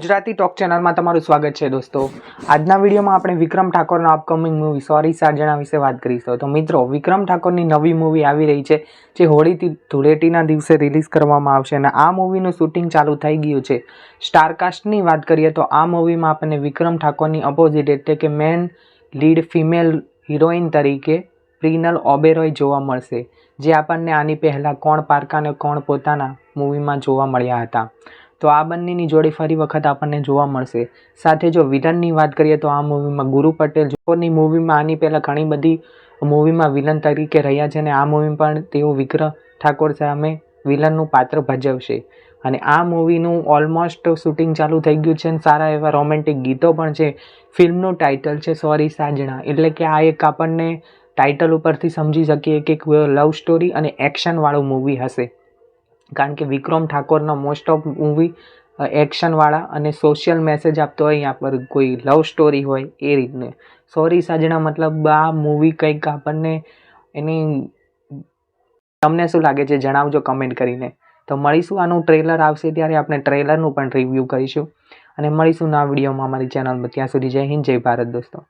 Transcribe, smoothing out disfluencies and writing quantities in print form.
Gujarati talk ચેનલમાં તમારું સ્વાગત છે દોસ્તો। આજના વિડીયોમાં આપણે વિક્રમ ઠાકોરના અપકમિંગ મૂવી સોરી સાજણા વિશે વાત કરીશું। તો મિત્રો, વિક્રમ ઠાકોરની નવી મૂવી આવી રહી છે જે હોળીથી ધૂળેટીના દિવસે રિલીઝ કરવામાં આવશે અને આ મૂવીનું શૂટિંગ ચાલુ થઈ ગયું છે। સ્ટારકાસ્ટની વાત કરીએ તો આ મૂવીમાં આપણને વિક્રમ ઠાકોરની અપોઝિટ એટલે કે મેન લીડ ફિમેલ હિરોઈન તરીકે પ્રિનલ ઓબેરોય જોવા મળશે, જે આપણને આની પહેલાં કોણ પારકા અને કોણ પોતાના મૂવીમાં જોવા મળ્યા હતા। તો આ બંનેની જોડી ફરી વખત આપણને જોવા મળશે। સાથે જો વિલનની વાત કરીએ તો આ મૂવીમાં ગુરુ પટેલ જોની મૂવીમાં આની પહેલાં ઘણી બધી મૂવીમાં વિલન તરીકે રહ્યા છે અને આ મૂવી પણ તેઓ વિક્રમ ઠાકોર સામે વિલનનું પાત્ર ભજવશે અને આ મૂવીનું ઓલમોસ્ટ શૂટિંગ ચાલુ થઈ ગયું છે અને સારા એવા રોમેન્ટિક ગીતો પણ છે। ફિલ્મનું ટાઇટલ છે સોરી સાજણા, એટલે કે આ એક આપણને ટાઇટલ ઉપરથી સમજી શકીએ કે લવ સ્ટોરી અને એક્શનવાળું મૂવી હશે, કારણ કે વિક્રમ ઠાકોરનો મોસ્ટ ઓફ મૂવી એક્શનવાળા અને સોશિયલ મેસેજ આપતો હોય, યા પર કોઈ લવ સ્ટોરી હોય એ રીતને। સોરી સાજણા મતલબ આ મૂવી કંઈક આપણને એની તમને શું લાગે છે જણાવજો કમેન્ટ કરીને। તો મળીશું, આનું ટ્રેલર આવશે ત્યારે આપણે ટ્રેલરનું પણ રિવ્યૂ કરીશું અને મળીશું નવા વિડીયોમાં અમારી ચેનલમાં। ત્યાં સુધી જય હિન્દ, જય ભારત દોસ્તો।